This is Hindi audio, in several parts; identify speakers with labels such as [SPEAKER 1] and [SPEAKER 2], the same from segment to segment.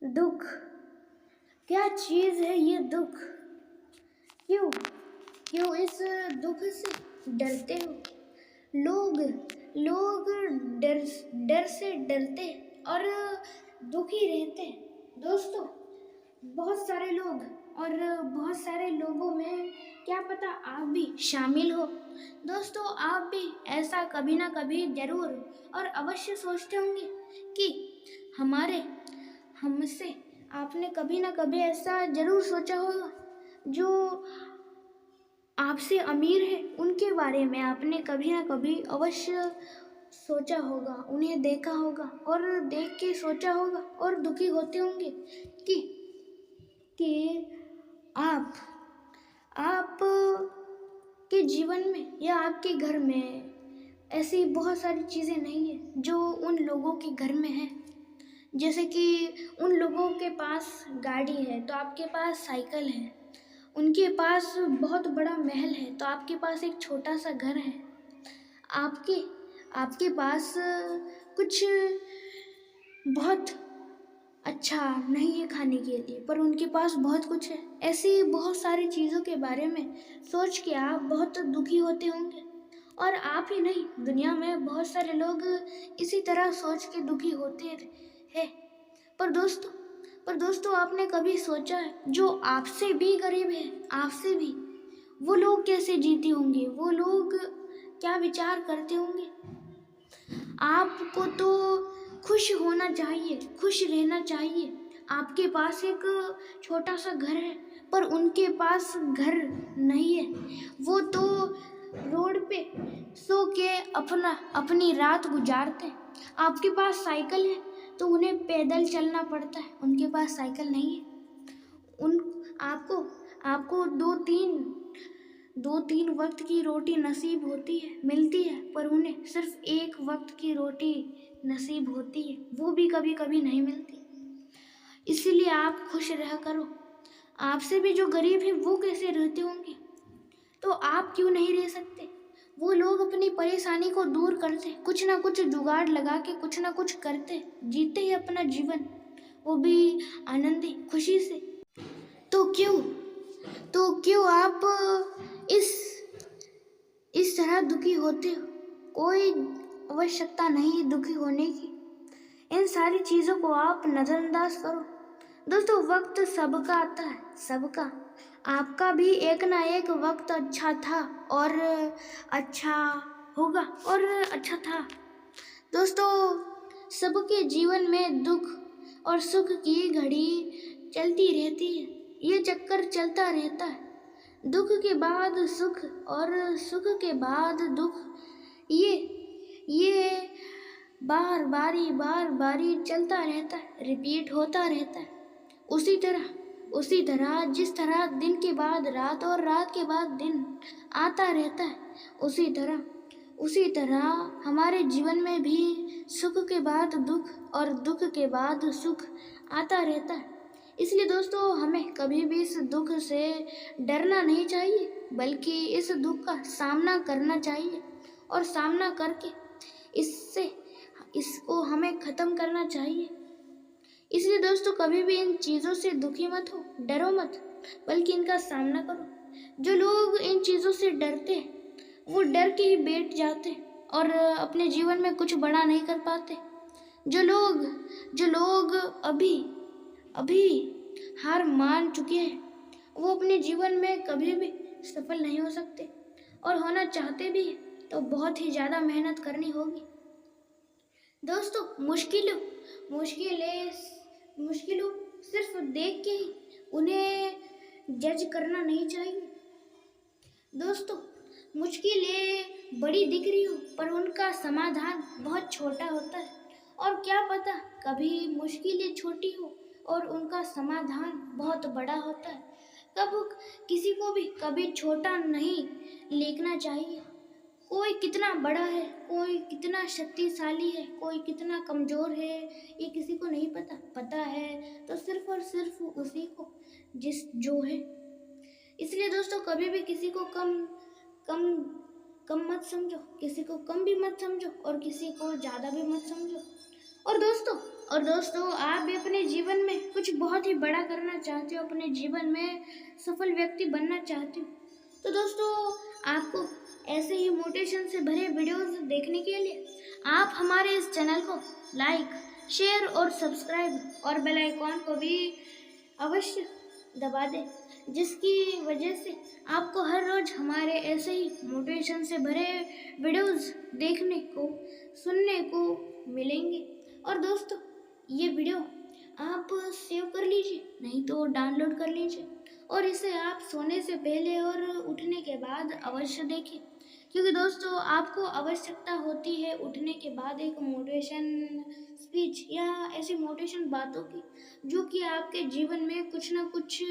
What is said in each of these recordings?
[SPEAKER 1] दुख क्या चीज़ है ये दुख? क्यों क्यों इस दुख से डरते हो? लोग लोग डर डर से डरते और दुखी रहते। दोस्तों, बहुत सारे लोग और बहुत सारे लोगों में क्या पता आप भी शामिल हो। दोस्तों, आप भी ऐसा कभी ना कभी जरूर और अवश्य सोचते होंगे कि हमारे हमसे आपने कभी ना कभी ऐसा जरूर सोचा होगा जो आपसे अमीर है उनके बारे में आपने कभी ना कभी अवश्य सोचा होगा, उन्हें देखा होगा और देख के सोचा होगा और दुखी होते होंगे कि आप आप के जीवन में या आपके घर में ऐसी बहुत सारी चीज़ें नहीं है जो उन लोगों के घर में है। जैसे कि उन लोगों के पास गाड़ी है तो आपके पास साइकिल है, उनके पास बहुत बड़ा महल है तो आपके पास एक छोटा सा घर है। आपके आपके पास कुछ बहुत अच्छा नहीं है खाने के लिए पर उनके पास बहुत कुछ है। ऐसी बहुत सारी चीज़ों के बारे में सोच के आप बहुत दुखी होते होंगे और आप ही नहीं, दुनिया में बहुत सारे लोग इसी तरह सोच के दुखी होते हैं। पर दोस्तों आपने कभी सोचा है जो आपसे भी गरीब है, आपसे भी, वो लोग कैसे जीते होंगे? वो लोग क्या विचार करते होंगे? आपको तो खुश होना चाहिए, खुश रहना चाहिए। आपके पास एक छोटा सा घर है पर उनके पास घर नहीं है। वो तो रोड पे सो के अपनी रात गुजारते हैं। आपके पास साइकिल है तो उन्हें पैदल चलना पड़ता है, उनके पास साइकिल नहीं है। उन आपको आपको दो तीन वक्त की रोटी नसीब होती है, मिलती है, पर उन्हें सिर्फ एक वक्त की रोटी नसीब होती है, वो भी कभी कभी नहीं मिलती। इसीलिए आप खुश रहा करो। आपसे भी जो गरीब है वो कैसे रहते होंगे तो आप क्यों नहीं रह सकते? वो लोग अपनी परेशानी को दूर करते, कुछ ना कुछ जुगाड़ लगा के कुछ ना कुछ करते, जीते ही अपना जीवन, वो भी आनंदी खुशी से। तो क्यों आप इस इस तरह दुखी होते हो? कोई आवश्यकता नहीं है दुखी होने की। इन सारी चीज़ों को आप नज़रअंदाज करो। दोस्तों, वक्त सबका आता है, सबका। आपका भी एक ना एक वक्त अच्छा था और अच्छा होगा और अच्छा था। दोस्तों, सबके जीवन में दुख और सुख की घड़ी चलती रहती है, ये चक्कर चलता रहता है। दुख के बाद सुख और सुख के बाद दुख, ये बार बारी चलता रहता है, रिपीट होता रहता है। उसी तरह जिस तरह दिन के बाद रात और रात के बाद दिन आता रहता है, उसी तरह हमारे जीवन में भी सुख के बाद दुख और दुख के बाद सुख आता रहता है। इसलिए दोस्तों, हमें कभी भी इस दुख से डरना नहीं चाहिए, बल्कि इस दुख का सामना करना चाहिए और सामना करके इसको हमें ख़त्म करना चाहिए। इसलिए दोस्तों, कभी भी इन चीज़ों से दुखी मत हो, डरो मत, बल्कि इनका सामना करो। जो लोग इन चीज़ों से डरते हैं वो डर के ही बैठ जाते हैं और अपने जीवन में कुछ बड़ा नहीं कर पाते। जो लोग अभी हार मान चुके हैं वो अपने जीवन में कभी भी सफल नहीं हो सकते और होना चाहते भी हैं तो बहुत ही ज़्यादा मेहनत करनी होगी। दोस्तों, मुश्किलों सिर्फ देख के ही उन्हें जज करना नहीं चाहिए। दोस्तों, मुश्किलें बड़ी दिख रही हो पर उनका समाधान बहुत छोटा होता है। और क्या पता कभी मुश्किलें छोटी हो और उनका समाधान बहुत बड़ा होता है। किसी को भी कभी छोटा नहीं लेखना चाहिए। कोई कितना बड़ा है, कोई कितना शक्तिशाली है, कोई कितना कमज़ोर है, ये किसी को नहीं पता है तो सिर्फ और सिर्फ उसी को जो है। इसलिए दोस्तों, कभी भी किसी को कम मत समझो, किसी को कम भी मत समझो और किसी को ज़्यादा भी मत समझो। और दोस्तों, और दोस्तों आप भी अपने जीवन में कुछ बहुत ही बड़ा करना चाहते हो, अपने जीवन में सफल व्यक्ति बनना चाहते हो, तो दोस्तों आपको ऐसे ही मोटिवेशन से भरे वीडियोस देखने के लिए आप हमारे इस चैनल को लाइक, शेयर और सब्सक्राइब और बेल आइकॉन को भी अवश्य दबा दें, जिसकी वजह से आपको हर रोज हमारे ऐसे ही मोटिवेशन से भरे वीडियोस देखने को, सुनने को मिलेंगे। और दोस्तों ये वीडियो आप सेव कर लीजिए, नहीं तो डाउनलोड कर लीजिए और इसे आप सोने से पहले और उठने के बाद अवश्य देखें, क्योंकि दोस्तों आपको आवश्यकता होती है उठने के बाद एक मोटिवेशन स्पीच या ऐसी मोटिवेशन बातों की, जो कि आपके जीवन में कुछ ना कुछ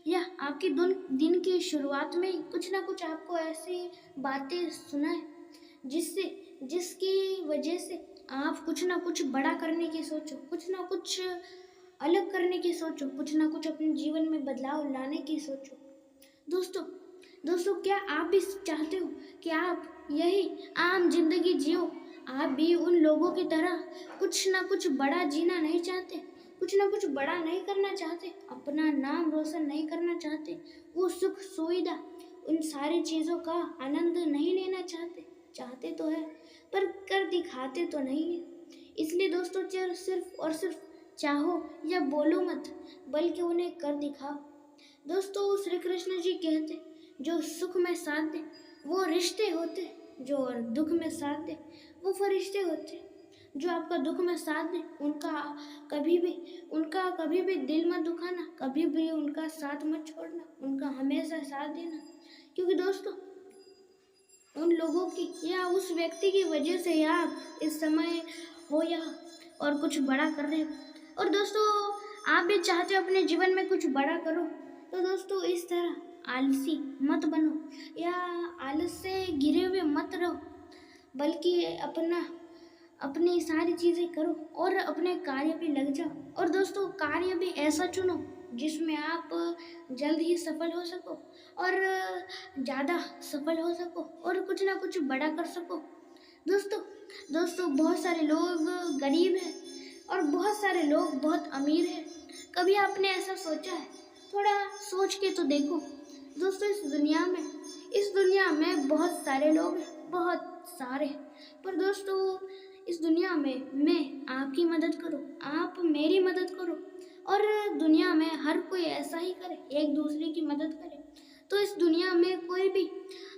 [SPEAKER 1] या आपके दिन की शुरुआत में कुछ ना कुछ आपको ऐसी बातें सुनाए, जिसकी वजह से आप कुछ ना कुछ बड़ा करने की सोचो, कुछ ना कुछ अलग करने की सोचो, कुछ ना कुछ अपने जीवन में बदलाव लाने की सोचो। दोस्तों क्या आप भी चाहते हो कि आप यही आम जिंदगी जियो? आप भी उन लोगों की तरह कुछ ना कुछ बड़ा जीना नहीं चाहते, कुछ ना कुछ बड़ा नहीं करना चाहते, अपना नाम रोशन नहीं करना चाहते, वो सुख सुविधा उन सारी चीज़ों का आनंद नहीं लेना चाहते? चाहते तो है पर कर दिखाते तो नहीं है। इसलिए दोस्तों सिर्फ और सिर्फ चाहो या बोलो मत, बल्कि उन्हें कर दिखाओ। दोस्तों श्री कृष्ण जी कहते, जो सुख में साथ दे वो रिश्ते होते, जो और दुख में साथ दे वो फरिश्ते होते। जो आपका दुख में साथ दे उनका कभी भी दिल मत दुखाना, कभी भी उनका साथ मत छोड़ना, उनका हमेशा साथ देना, क्योंकि दोस्तों उन लोगों की या उस व्यक्ति की वजह से आप इस समय हो या और कुछ बड़ा कर रहे हो। और दोस्तों आप भी चाहते हो अपने जीवन में कुछ बड़ा करो, तो दोस्तों इस तरह आलसी मत बनो या आलस से घिरे हुए मत रहो, बल्कि अपनी सारी चीज़ें करो और अपने कार्य पे लग जाओ। और दोस्तों कार्य भी ऐसा चुनो जिसमें आप जल्द ही सफल हो सको और ज़्यादा सफल हो सको और कुछ ना कुछ बड़ा कर सको। दोस्तों बहुत सारे लोग गरीब हैं और बहुत सारे लोग बहुत अमीर हैं। कभी आपने ऐसा सोचा है? थोड़ा सोच के तो देखो। दोस्तों इस दुनिया में बहुत सारे लोग हैं, बहुत सारे, पर दोस्तों इस दुनिया में मैं आपकी मदद करूं, आप मेरी मदद करो और दुनिया में हर कोई ऐसा ही करे, एक दूसरे की मदद करे, तो इस दुनिया में कोई भी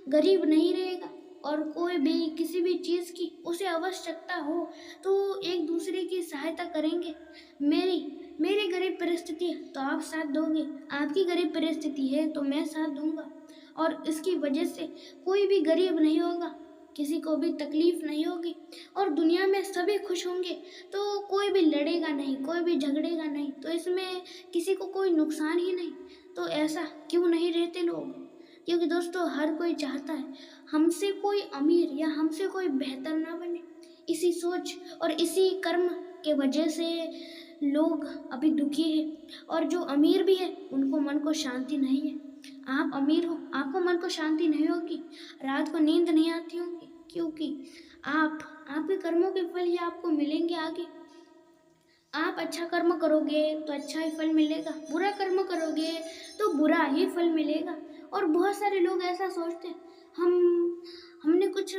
[SPEAKER 1] गरीब नहीं रहेगा और कोई भी किसी भी चीज़ की उसे आवश्यकता हो तो एक दूसरे की सहायता करेंगे। मेरी गरीब परिस्थिति है तो आप साथ दोगे, आपकी गरीब परिस्थिति है तो मैं साथ दूंगा, और इसकी वजह से कोई भी गरीब नहीं होगा, किसी को भी तकलीफ नहीं होगी और दुनिया में सभी खुश होंगे, तो कोई भी लड़ेगा नहीं, कोई भी झगड़ेगा नहीं, तो इसमें किसी को कोई नुकसान ही नहीं। तो ऐसा क्यों नहीं रहते लोग? क्योंकि दोस्तों हर कोई चाहता है हमसे कोई अमीर या हमसे कोई बेहतर ना बने। इसी सोच और इसी कर्म के वजह से लोग अभी दुखी हैं, और जो अमीर भी है उनको मन को शांति नहीं है। आप अमीर हो, आपको मन को शांति नहीं होगी, रात को नींद नहीं आती होगी, क्योंकि आपके कर्मों के फल ही आपको मिलेंगे आगे। आप अच्छा कर्म करोगे तो अच्छा ही फल मिलेगा, बुरा कर्म करोगे तो बुरा ही फल मिलेगा। और बहुत सारे लोग ऐसा सोचते हैं हमने कुछ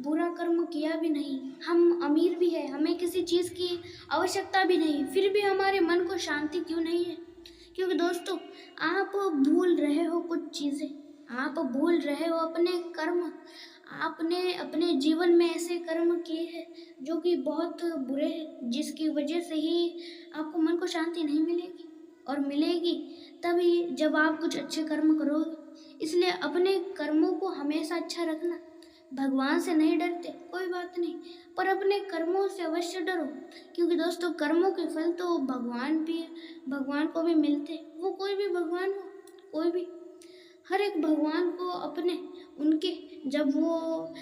[SPEAKER 1] बुरा कर्म किया भी नहीं, हम अमीर भी है, हमें किसी चीज़ की आवश्यकता भी नहीं, फिर भी हमारे मन को शांति क्यों नहीं है? क्योंकि दोस्तों आप भूल रहे हो कुछ चीज़ें, आप भूल रहे हो अपने कर्म। आपने अपने जीवन में ऐसे कर्म किए हैं जो कि बहुत बुरे हैं, जिसकी वजह से ही आपको मन को शांति नहीं मिलेगी, और मिलेगी तभी जब आप कुछ अच्छे कर्म करोगे। इसलिए अपने कर्मों को हमेशा अच्छा रखना। भगवान से नहीं डरते कोई बात नहीं, पर अपने कर्मों से अवश्य डरो, क्योंकि दोस्तों कर्मों के फल तो भगवान को भी मिलते। वो कोई भी भगवान हो, कोई भी, हर एक भगवान को उनके जब वो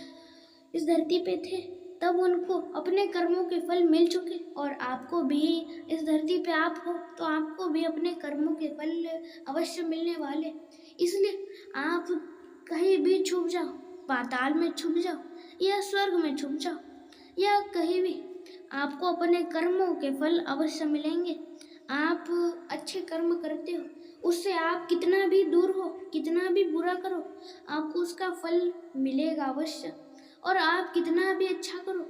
[SPEAKER 1] इस धरती पे थे तब उनको अपने कर्मों के फल मिल चुके, और आपको भी इस धरती पे आप हो तो आपको भी अपने कर्मों के फल अवश्य मिलने वाले। इसलिए आप कहीं भी छुप जाओ, पाताल में छुप जाओ या स्वर्ग में छुप जाओ या कहीं भी, आपको अपने कर्मों के फल अवश्य मिलेंगे। आप अच्छे कर्म करते हो, उससे आप कितना भी दूर हो, कितना भी बुरा करो, आपको उसका फल मिलेगा अवश्य। और आप कितना भी अच्छा करो,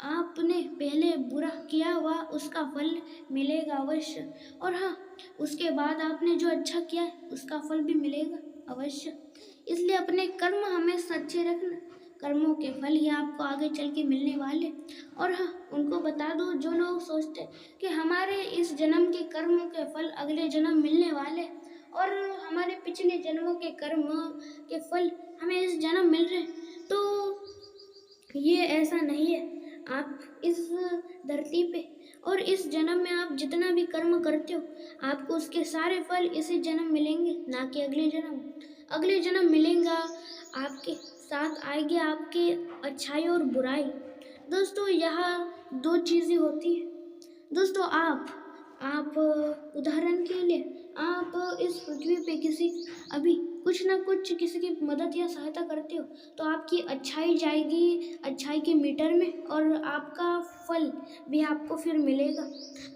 [SPEAKER 1] आपने पहले बुरा किया हुआ उसका फल मिलेगा अवश्य। और हाँ, उसके बाद आपने जो अच्छा किया है उसका फल भी मिलेगा अवश्य। इसलिए अपने कर्म हमेशा अच्छे रखना, कर्मों के फल ही आपको आगे चल के मिलने वाले। और हाँ, उनको बता दो जो लोग सोचते हैं कि हमारे इस जन्म के कर्मों के फल अगले जन्म मिलने वाले, और हमारे पिछले जन्मों के कर्म के फल हमें इस जन्म मिल रहे हैं, तो ये ऐसा नहीं है। आप इस धरती पे और इस जन्म में आप जितना भी कर्म करते हो, आपको उसके सारे फल इसी जन्म मिलेंगे, ना कि अगले जन्म। अगले जन्म मिलेगा, आपके साथ आएगी आपके अच्छाई और बुराई। दोस्तों, यहाँ दो चीज़ें होती है। दोस्तों, आप उदाहरण के लिए आप इस पृथ्वी पे अभी कुछ ना कुछ किसी की मदद या सहायता करते हो, तो आपकी अच्छाई जाएगी अच्छाई के मीटर में, और आपका फल भी आपको फिर मिलेगा।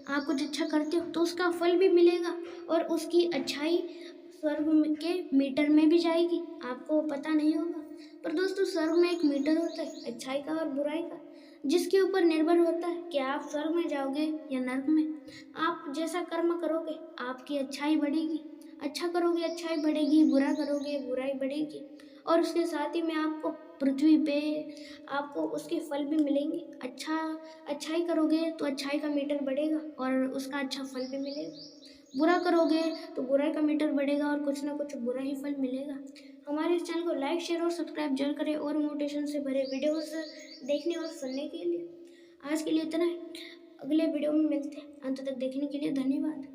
[SPEAKER 1] आप कुछ अच्छा करते हो तो उसका फल भी मिलेगा, और उसकी अच्छाई स्वर्ग के मीटर में भी जाएगी, आपको पता नहीं होगा। पर दोस्तों, स्वर्ग में एक मीटर होता है अच्छाई का और बुराई का, जिसके ऊपर निर्भर होता है कि आप स्वर्ग में जाओगे या नर्क में। आप जैसा कर्म करोगे आपकी अच्छाई बढ़ेगी, अच्छा करोगे अच्छाई बढ़ेगी, बुरा करोगे बुराई बढ़ेगी। और उसके साथ ही में आपको पृथ्वी पे आपको उसके फल भी मिलेंगे। अच्छाई करोगे तो अच्छाई का मीटर बढ़ेगा और उसका अच्छा फल भी मिलेगा। बुरा करोगे तो बुराई का मीटर बढ़ेगा और कुछ ना कुछ बुरा ही फल मिलेगा। हमारे इस चैनल को लाइक, शेयर और सब्सक्राइब जरूर करें, और मोटिवेशन से भरे वीडियोस देखने और सुनने के लिए। आज के लिए इतना है, अगले वीडियो में मिलते हैं। अंत तक देखने के लिए धन्यवाद।